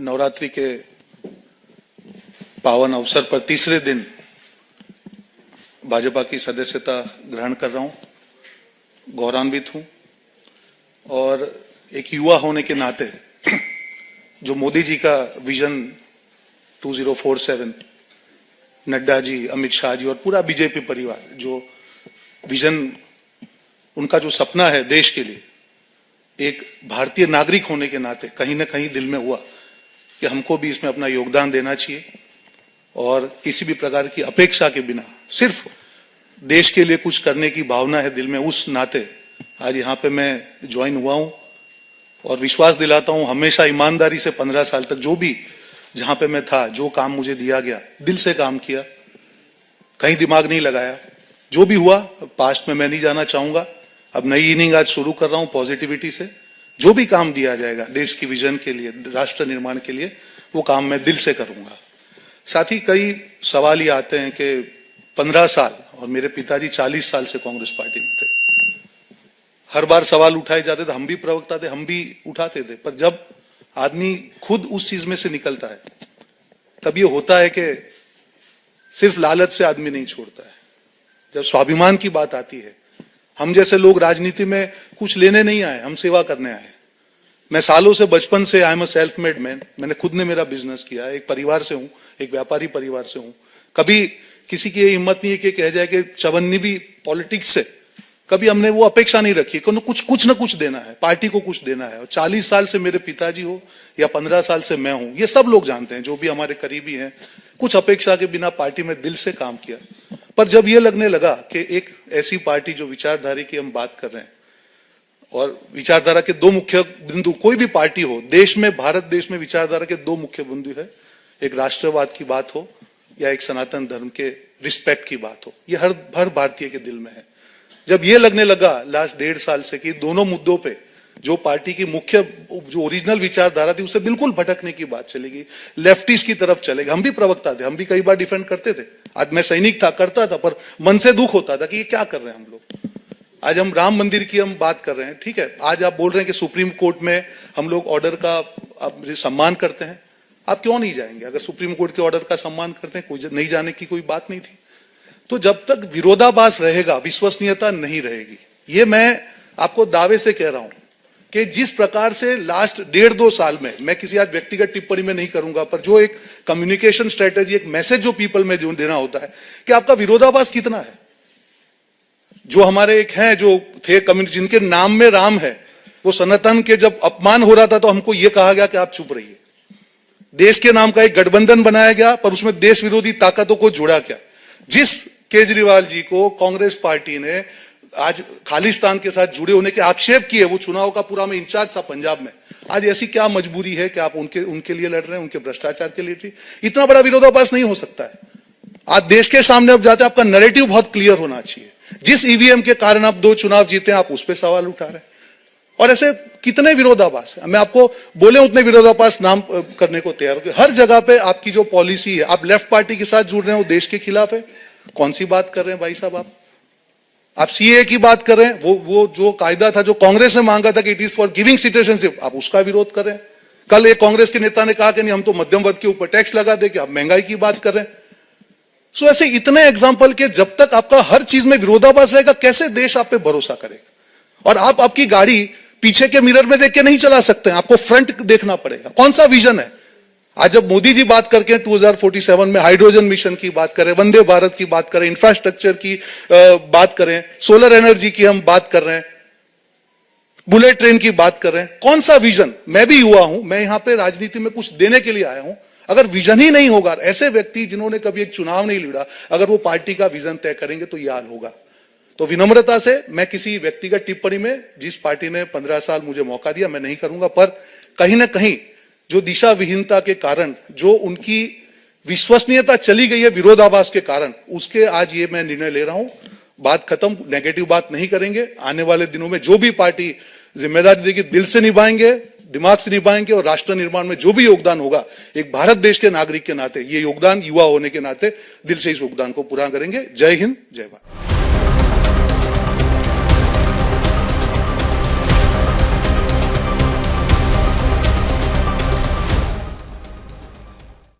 नवरात्रि के पावन अवसर पर तीसरे दिन भाजपा की सदस्यता ग्रहण कर रहा हूं। गौरवान्वित हूं और एक युवा होने के नाते जो मोदी जी का विजन 2047, नड्डा जी, अमित शाह जी और पूरा बीजेपी परिवार, जो विजन उनका जो सपना है देश के लिए, एक भारतीय नागरिक होने के नाते कहीं ना कहीं दिल में हुआ कि हमको भी इसमें अपना योगदान देना चाहिए और किसी भी प्रकार की अपेक्षा के बिना सिर्फ देश के लिए कुछ करने की भावना है दिल में। उस नाते आज यहाँ पे मैं ज्वाइन हुआ हूँ और विश्वास दिलाता हूँ हमेशा ईमानदारी से 15 साल तक जो भी जहां पे मैं था, जो काम मुझे दिया गया, दिल से काम किया, कहीं दिमाग नहीं लगाया। जो भी हुआ पास्ट में मैं नहीं जाना चाहूंगा। अब नई इनिंग आज शुरू कर रहा हूं पॉजिटिविटी से। जो भी काम दिया जाएगा देश की विजन के लिए, राष्ट्र निर्माण के लिए, वो काम मैं दिल से करूंगा। साथ ही कई सवाल ये आते हैं कि 15 साल और मेरे पिताजी 40 साल से कांग्रेस पार्टी में थे। हर बार सवाल उठाए जाते थे, हम भी प्रवक्ता थे, हम भी उठाते थे, पर जब आदमी खुद उस चीज में से निकलता है तब ये होता है कि सिर्फ लालच से आदमी नहीं छोड़ता है। जब स्वाभिमान की बात आती है, हम जैसे लोग राजनीति में कुछ लेने नहीं आए, हम सेवा करने आए। मैं सालों से, बचपन से I am a self made man. मैंने खुद ने मेरा बिजनेस किया है, एक परिवार से हूं, एक व्यापारी परिवार से हूं। कभी किसी की हिम्मत नहीं है कि कह जाए कि चवन्नी भी पॉलिटिक्स से, कभी हमने वो अपेक्षा नहीं रखी कि कुछ न कुछ देना है, पार्टी को कुछ देना है। और 40 साल से मेरे पिताजी हो या 15 साल से मैं हूं, ये सब लोग जानते हैं, जो भी हमारे करीबी हैं, कुछ अपेक्षा के बिना पार्टी में दिल से काम किया। पर जब ये लगने लगा कि एक ऐसी पार्टी जो विचारधारा की हम बात कर रहे हैं, और विचारधारा के दो मुख्य बिंदु, कोई भी पार्टी हो देश में, भारत देश में विचारधारा के दो मुख्य बिंदु है, एक राष्ट्रवाद की बात हो या एक सनातन धर्म के रिस्पेक्ट की बात हो। ये हर भारतीय के दिल में है। जब ये लगने लगा लास्ट 1.5 साल से कि दोनों मुद्दों पे जो पार्टी की मुख्य, जो ओरिजिनल विचारधारा थी, उससे बिल्कुल भटकने की बात चलेगी, लेफ्टिस्ट की तरफ चलेगी। हम भी प्रवक्ता थे, हम भी कई बार डिफेंड करते थे। आज मैं सैनिक था, करता था, पर मन से दुख होता था कि ये क्या कर रहे हैं हम लोग। आज हम राम मंदिर की हम बात कर रहे हैं, ठीक है। आज आप बोल रहे हैं कि सुप्रीम कोर्ट में हम लोग ऑर्डर का सम्मान करते हैं। आप क्यों नहीं जाएंगे? अगर सुप्रीम कोर्ट के ऑर्डर का सम्मान करते हैं, कोई नहीं जाने की कोई बात नहीं थी। तो जब तक विरोधाभास रहेगा, विश्वसनीयता नहीं रहेगी। ये मैं आपको दावे से कह रहा हूं कि जिस प्रकार से लास्ट 1.5-2 साल में, मैं किसी आज व्यक्तिगत टिप्पणी में नहीं करूंगा, पर जो एक कम्युनिकेशन स्ट्रेटेजी, एक मैसेज जो पीपल में जो देना होता है कि आपका विरोधाभास कितना है। जो हमारे एक हैं, जो थे कम्युनिटी, जिनके नाम में राम है, वो सनातन के जब अपमान हो रहा था तो हमको ये कहा गया कि आप चुप रहिए। देश के नाम का एक गठबंधन बनाया गया, पर उसमें देश विरोधी ताकतों को जोड़ा गया। जिस केजरीवाल जी को कांग्रेस पार्टी ने आज खालिस्तान के साथ जुड़े होने के आक्षेप किए, वो चुनाव का पूरा में इंचार्ज था पंजाब में। आज ऐसी क्या मजबूरी है कि आप उनके लिए लड़ रहे हैं, उनके भ्रष्टाचार के लिए? इतना बड़ा विरोधाभास नहीं हो सकता है। आज देश के सामने अब जाते, आपका नैरेटिव बहुत क्लियर होना चाहिए। जिस ईवीएम के कारण आप 2 चुनाव जीते हैं, आप उस पर सवाल उठा रहे हैं। और ऐसे कितने विरोधाभास है, मैं आपको बोले उतने विरोधाभास नाम करने को तैयार हो। हर जगह पे आपकी जो पॉलिसी है, आप लेफ्ट पार्टी के साथ जुड़ रहे हैं, वो देश के खिलाफ है। कौन सी बात कर रहे हैं भाई साहब? आप सीए की बात कर रहे हैं, वो जो कायदा था जो कांग्रेस ने मांगा था कि it is for giving citizenship, आप उसका विरोध कर रहे हैं। कल एक कांग्रेस के नेता ने कहा कि नहीं, हम तो मध्यम वर्ग के ऊपर टैक्स लगा दे, कि आप महंगाई की बात कर रहे हैं। सो ऐसे इतने एग्जाम्पल के जब तक आपका हर चीज में विरोधाभास रहेगा, कैसे देश आप पे भरोसा करेगा? और आप आपकी गाड़ी पीछे के मिरर में देख के नहीं चला सकते हैं, आपको फ्रंट देखना पड़ेगा। कौन सा विजन है? आज जब मोदी जी बात करके 2047 में हाइड्रोजन मिशन की बात करें, वंदे भारत की बात करें, इंफ्रास्ट्रक्चर की बात करें, सोलर एनर्जी की हम बात कर रहे हैं, बुलेट ट्रेन की बात कर रहे हैं, कौन सा विजन? मैं भी युवा हूं, मैं यहां पे राजनीति में कुछ देने के लिए आया हूं। अगर विजन ही नहीं होगा, ऐसे व्यक्ति जिन्होंने कभी एक चुनाव नहीं लड़ा, अगर वो पार्टी का विजन तय करेंगे तो यह हाल होगा। तो विनम्रता से मैं किसी व्यक्तिगत टिप्पणी में, जिस पार्टी ने 15 साल मुझे मौका दिया, मैं नहीं करूंगा। पर कहीं ना कहीं जो दिशा विहीनता के कारण जो उनकी विश्वसनीयता चली गई है विरोधाभास के कारण, उसके आज ये मैं निर्णय ले रहा हूं। बात खत्म, नेगेटिव बात नहीं करेंगे। आने वाले दिनों में जो भी पार्टी जिम्मेदारी देगी, दिल से निभाएंगे, दिमाग से निभाएंगे, और राष्ट्र निर्माण में जो भी योगदान होगा, एक भारत देश के नागरिक के नाते, ये योगदान युवा होने के नाते दिल से इस योगदान को पूरा करेंगे। जय हिंद, जय भारत।